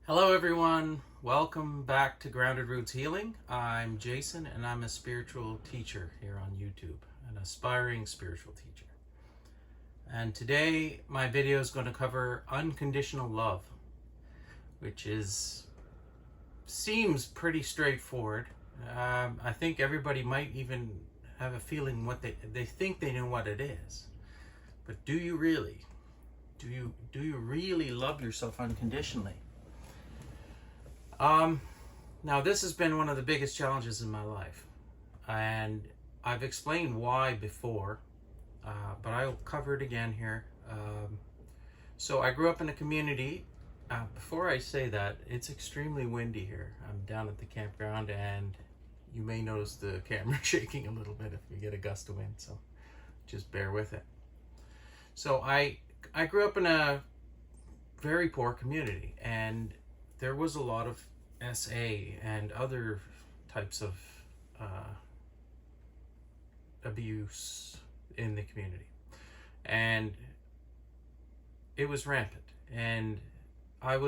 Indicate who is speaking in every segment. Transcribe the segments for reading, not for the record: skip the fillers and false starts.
Speaker 1: Hello everyone, welcome back to Grounded Roots Healing. I'm Jason and I'm a spiritual teacher here on YouTube, an aspiring spiritual teacher. And today my video is going to cover unconditional love, which seems pretty straightforward. I think everybody might even have a feeling what they think they know what it is. But do you really? Do you really love yourself unconditionally? Now this has been one of the biggest challenges in my life, and I've explained why before, but I'll cover it again here. So I grew up in a community. Before I say that, it's extremely windy here. I'm down at the campground, and you may notice the camera shaking a little bit if you get a gust of wind, so just bear with it. So I grew up in a very poor community, and there was a lot of SA and other types of abuse in the community, and it was rampant, and I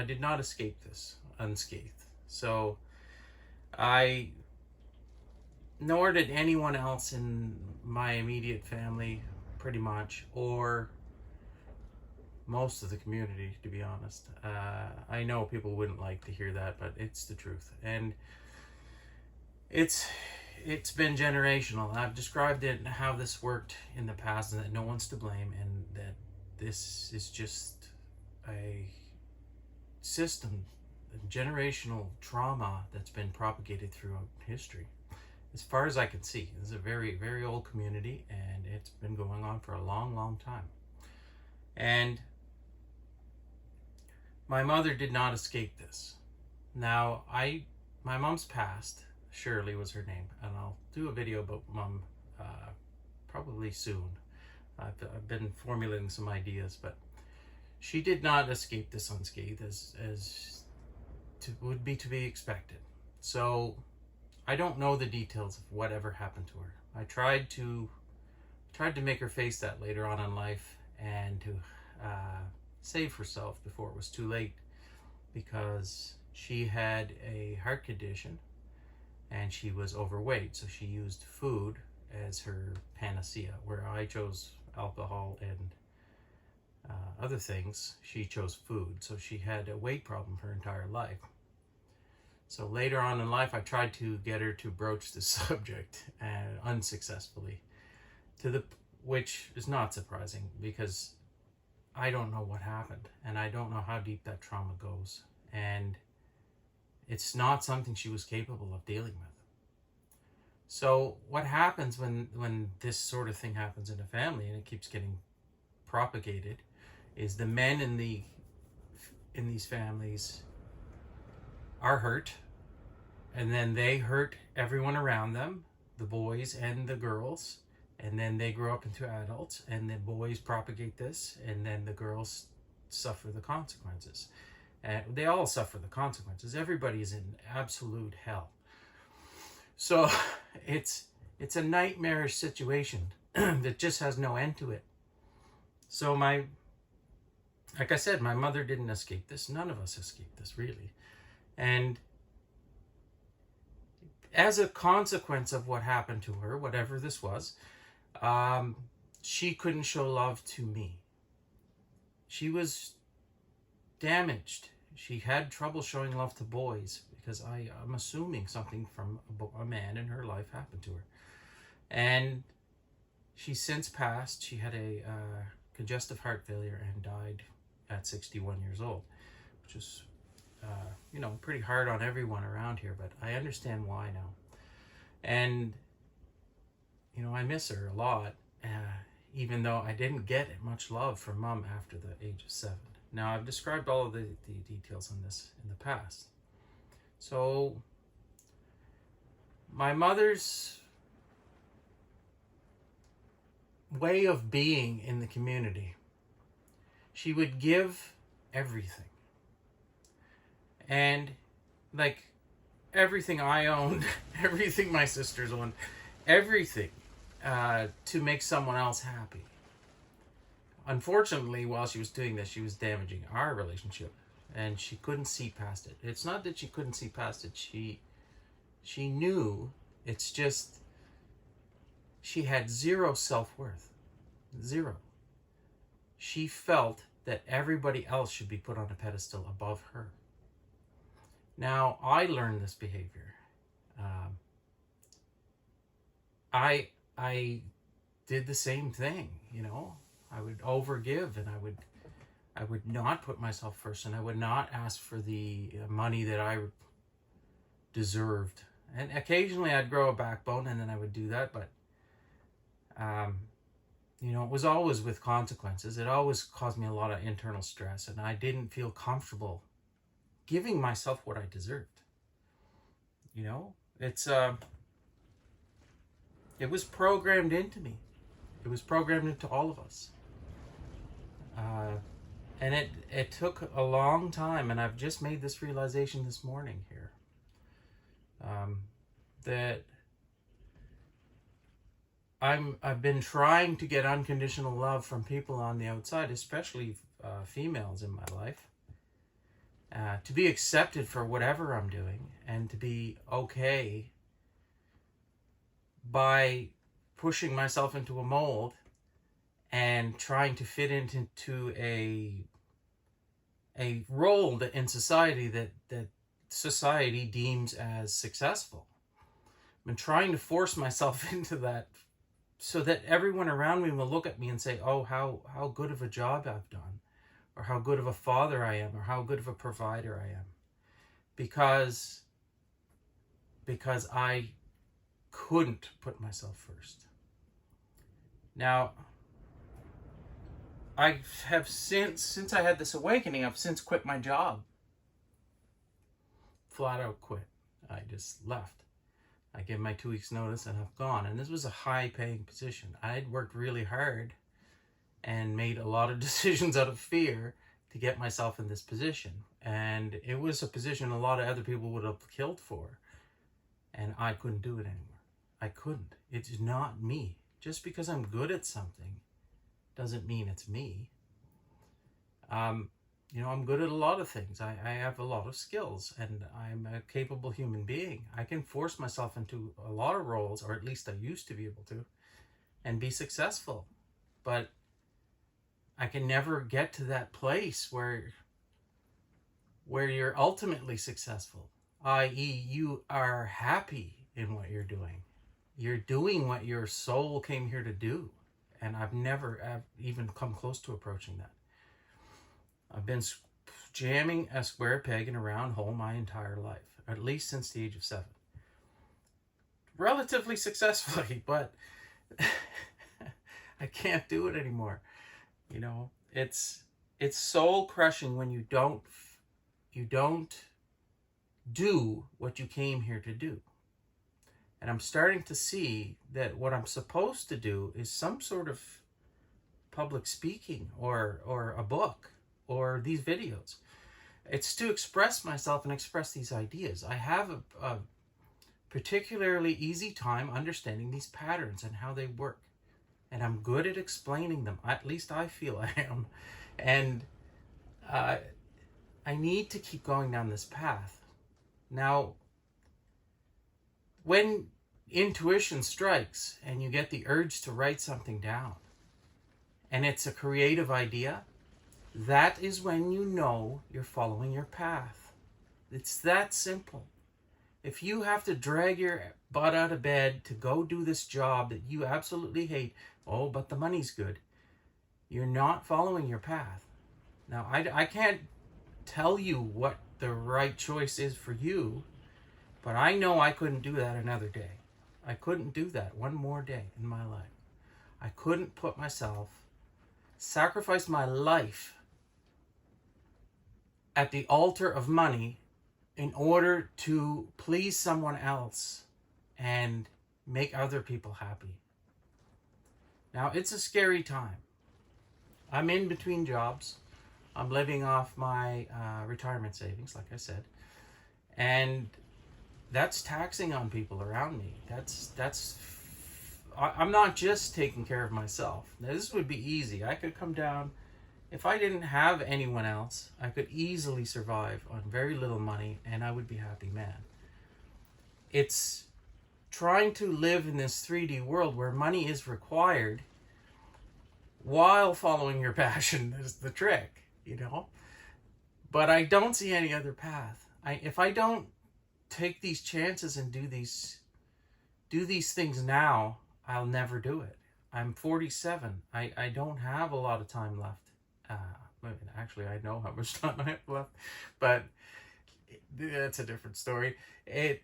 Speaker 1: did not escape this unscathed. So nor did anyone else in my immediate family, pretty much, or most of the community, to be honest. I know people wouldn't like to hear that, but it's the truth. And it's been generational. I've described it and how this worked in the past, and that no one's to blame, and that this is just a system, a generational trauma that's been propagated throughout history. As far as I can see, this is a very, very old community, and it's been going on for a long, long time. And my mother did not escape this. Now, my mom's passed. Shirley was her name, and I'll do a video about Mom probably soon. I've been formulating some ideas, but she did not escape this unscathed, as would be to be expected. So I don't know the details of whatever happened to her. I tried to make her face that later on in life, and to save herself before it was too late, because she had a heart condition and she was overweight, so she used food as her panacea. Where I chose alcohol and other things, she chose food. So she had a weight problem her entire life. So later on in life, I tried to get her to broach the subject, and unsuccessfully, which is not surprising, because I don't know what happened, and I don't know how deep that trauma goes, and it's not something she was capable of dealing with. So what happens when this sort of thing happens in a family, and it keeps getting propagated, is the men in these families are hurt, and then they hurt everyone around them, the boys and the girls. And then they grow up into adults, and the boys propagate this, and then the girls suffer the consequences. And they all suffer the consequences. Everybody is in absolute hell. So it's a nightmarish situation that just has no end to it. So like I said, my mother didn't escape this. None of us escaped this, really. And as a consequence of what happened to her, whatever this was, she couldn't show love to me. She was damaged. She had trouble showing love to boys, because I'm assuming something from a man in her life happened to her. And she's since passed. She had a congestive heart failure and died at 61 years old, which is pretty hard on everyone around here, but I understand why now. And I miss her a lot, even though I didn't get much love from Mom after the age of 7. Now, I've described all of the details on this in the past. So, my mother's way of being in the community, she would give everything. And, like, everything I owned, everything my sisters owned, everything, to make someone else happy. Unfortunately, while she was doing this, she was damaging our relationship and she couldn't see past it. It's not that she couldn't see past it. She knew. It's just she had zero self-worth. Zero. She felt that everybody else should be put on a pedestal above her. Now, I learned this behavior. I did the same thing, you know. I would overgive, and I would not put myself first, and I would not ask for the money that I deserved. And occasionally I'd grow a backbone, and then I would do that, but you know, it was always with consequences. It always caused me a lot of internal stress, and I didn't feel comfortable giving myself what I deserved. You know, it was programmed into me. It was programmed into all of us. And it took a long time, and I've just made this realization this morning here, that I've been trying to get unconditional love from people on the outside, especially females in my life, to be accepted for whatever I'm doing, and to be okay by pushing myself into a mold and trying to fit into a role in society that society deems as successful. I've been trying to force myself into that so that everyone around me will look at me and say, oh, how good of a job I've done, or how good of a father I am, or how good of a provider I am. Because I couldn't put myself first. Now, I have since I had this awakening, I've since quit my job. Flat out quit. I just left. I gave my 2 weeks notice and I've gone. And this was a high paying position. I had worked really hard and made a lot of decisions out of fear to get myself in this position. And it was a position a lot of other people would have killed for. And I couldn't do it anymore. I couldn't. It's not me. Just because I'm good at something doesn't mean it's me. You know, I'm good at a lot of things. I have a lot of skills, and I'm a capable human being. I can force myself into a lot of roles, or at least I used to be able to, and be successful. But I can never get to that place where you're ultimately successful, i.e. you are happy in what you're doing. You're doing what your soul came here to do. And I've never even come close to approaching that. I've been jamming a square peg in a round hole my entire life, at least since the age of 7. Relatively successfully, but I can't do it anymore. You know, it's soul crushing when you don't do what you came here to do. And I'm starting to see that what I'm supposed to do is some sort of public speaking or a book or these videos. It's to express myself and express these ideas. I have a particularly easy time understanding these patterns and how they work. And I'm good at explaining them. At least I feel I am. And I need to keep going down this path. Now, when intuition strikes and you get the urge to write something down, and it's a creative idea, that is when you know you're following your path. It's that simple. If you have to drag your butt out of bed to go do this job that you absolutely hate, oh, but the money's good, you're not following your path. Now, I can't tell you what the right choice is for you, but I know I couldn't do that another day. I couldn't do that one more day in my life. I couldn't put myself, sacrifice my life at the altar of money in order to please someone else and make other people happy. Now, it's a scary time. I'm in between jobs. I'm living off my retirement savings, like I said. And that's taxing on people around me. I'm not just taking care of myself. Now, this would be easy. I could come down If I didn't have anyone else, I could easily survive on very little money and I would be a happy man. It's trying to live in this 3D world where money is required while following your passion is the trick, you know? But I don't see any other path. If I don't take these chances and do these things now, I'll never do it. I'm 47. I don't have a lot of time left. Actually, I know how much time I have left, but that's a different story. I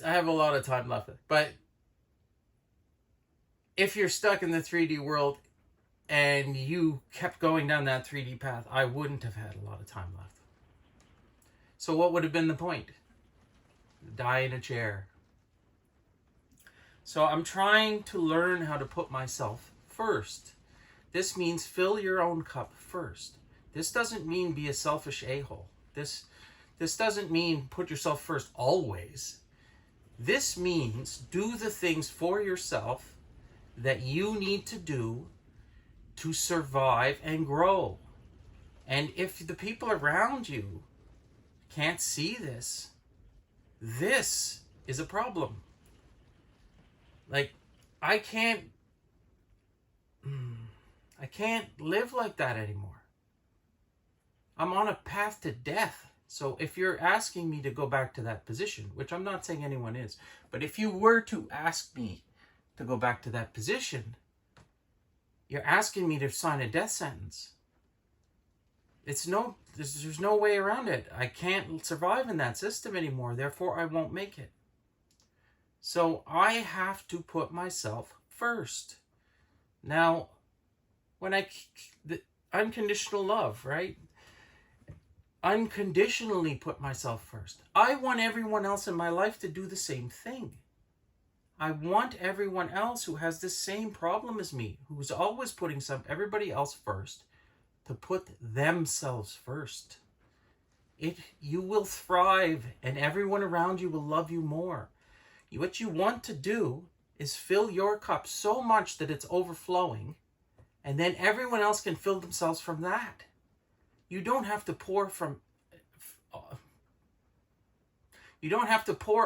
Speaker 1: have a lot of time left, but if you're stuck in the 3D world and you kept going down that 3D path, I wouldn't have had a lot of time left. So what would have been the point? Die in a chair. So I'm trying to learn how to put myself first. This means fill your own cup first. This doesn't mean be a selfish a-hole. This doesn't mean put yourself first always. This means do the things for yourself that you need to do to survive and grow. And if the people around you can't see this, this is a problem. Like, I can't live like that anymore. I'm on a path to death. So if you're asking me to go back to that position, which I'm not saying anyone is, but if you were to ask me to go back to that position, you're asking me to sign a death sentence. There's no way around it. I can't survive in that system anymore. Therefore, I won't make it. So I have to put myself first. Now, the unconditional love, right? Unconditionally put myself first. I want everyone else in my life to do the same thing. I want everyone else who has the same problem as me, who's always putting everybody else first, to put themselves first. You will thrive and everyone around you will love you more. What you want to do is fill your cup so much that it's overflowing, and then everyone else can fill themselves from that. You don't have to pour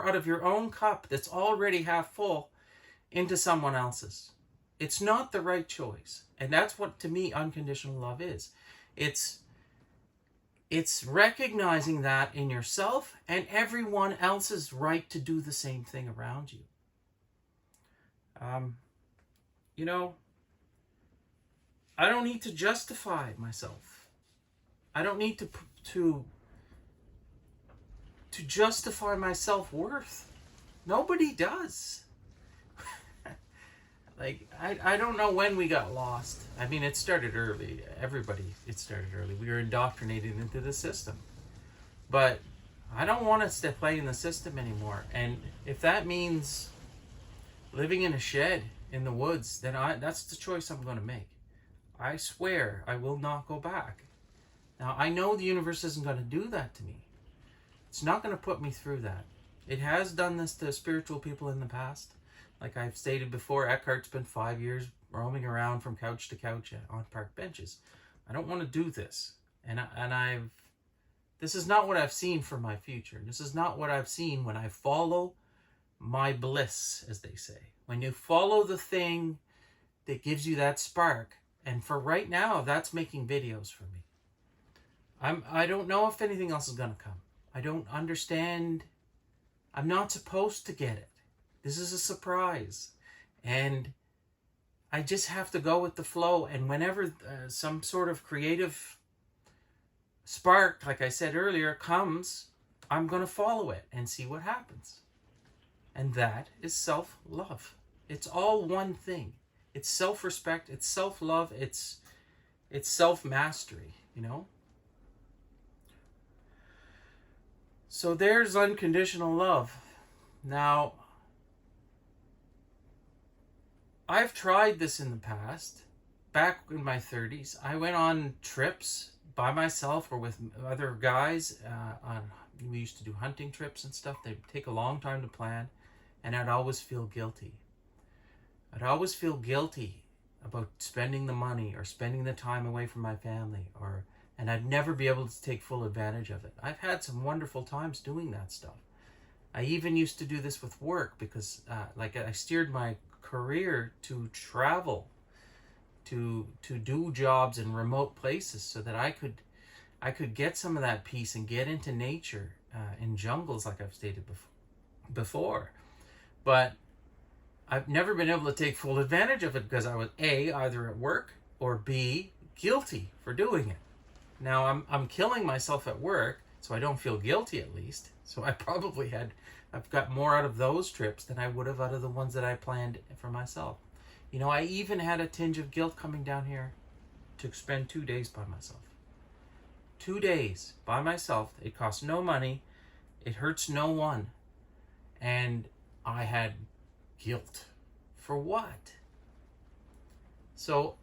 Speaker 1: out of your own cup that's already half full into someone else's. It's not the right choice. And that's what, to me, unconditional love is. It's recognizing that in yourself and everyone else's right to do the same thing around you. I don't need to justify myself. I don't need to justify my self-worth. Nobody does. Like, I don't know when we got lost. I mean, it started early. It started early. We were indoctrinated into the system. But I don't want us to play in the system anymore. And if that means living in a shed in the woods, then that's the choice I'm going to make. I swear I will not go back. Now, I know the universe isn't going to do that to me. It's not going to put me through that. It has done this to spiritual people in the past. Like I've stated before, Eckhart's been 5 years roaming around from couch to couch on park benches. I don't want to do this. This is not what I've seen for my future. This is not what I've seen when I follow my bliss, as they say. When you follow the thing that gives you that spark. And for right now, that's making videos for me. I don't know if anything else is going to come. I don't understand. I'm not supposed to get it. This is a surprise. And I just have to go with the flow. And whenever some sort of creative spark, like I said earlier, comes, I'm going to follow it and see what happens. And that is self-love. It's all one thing. It's self-respect, it's self-love, it's self-mastery, you know? So there's unconditional love. Now, I've tried this in the past. Back in my 30s, I went on trips by myself or with other guys. We used to do hunting trips and stuff. They'd take a long time to plan, and I'd always feel guilty. I'd always feel guilty about spending the money or spending the time away from my family, and I'd never be able to take full advantage of it. I've had some wonderful times doing that stuff. I even used to do this with work because like I steered my career to travel, to do jobs in remote places so that I could get some of that peace and get into nature in jungles, like I've stated before. But I've never been able to take full advantage of it because I was A, either at work, or B, guilty for doing it. Now I'm killing myself at work, so I don't feel guilty at least. So I've got more out of those trips than I would have out of the ones that I planned for myself. You know, I even had a tinge of guilt coming down here to spend 2 days by myself. 2 days by myself. It costs no money. It hurts no one. And I had guilt. For what? So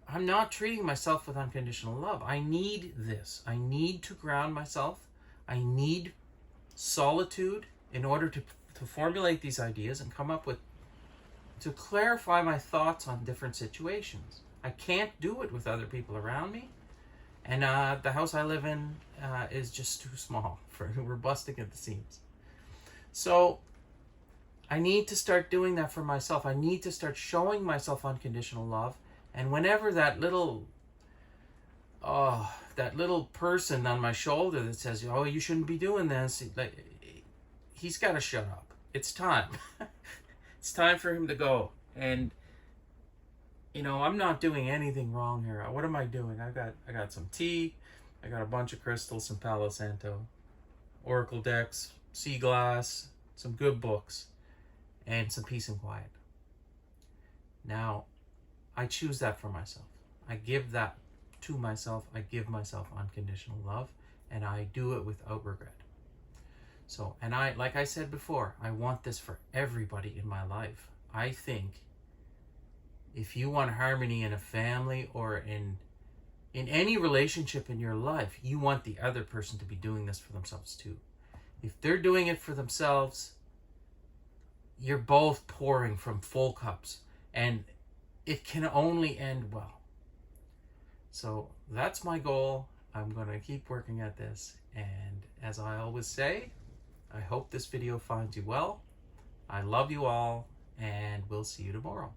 Speaker 1: I'm not treating myself with unconditional love. I need this. I need to ground myself. I need solitude in order to formulate these ideas and come up with, to clarify my thoughts on different situations. I can't do it with other people around me. And the house I live in is just too small. We're busting at the seams. So I need to start doing that for myself. I need to start showing myself unconditional love. And whenever that little person on my shoulder that says, "Oh, you shouldn't be doing this," he's got to shut up. It's time. It's time for him to go. And you know, I'm not doing anything wrong here. What am I doing? I got some tea. I got a bunch of crystals, some Palo Santo, oracle decks, sea glass, some good books, and some peace and quiet. Now, I choose that for myself. I give that to myself. I give myself unconditional love, and I do it without regret. So, and like I said before, I want this for everybody in my life. I think if you want harmony in a family or in any relationship in your life, you want the other person to be doing this for themselves too. If they're doing it for themselves, you're both pouring from full cups, and it can only end well. So that's my goal. I'm going to keep working at this. And as I always say, I hope this video finds you well. I love you all, and we'll see you tomorrow.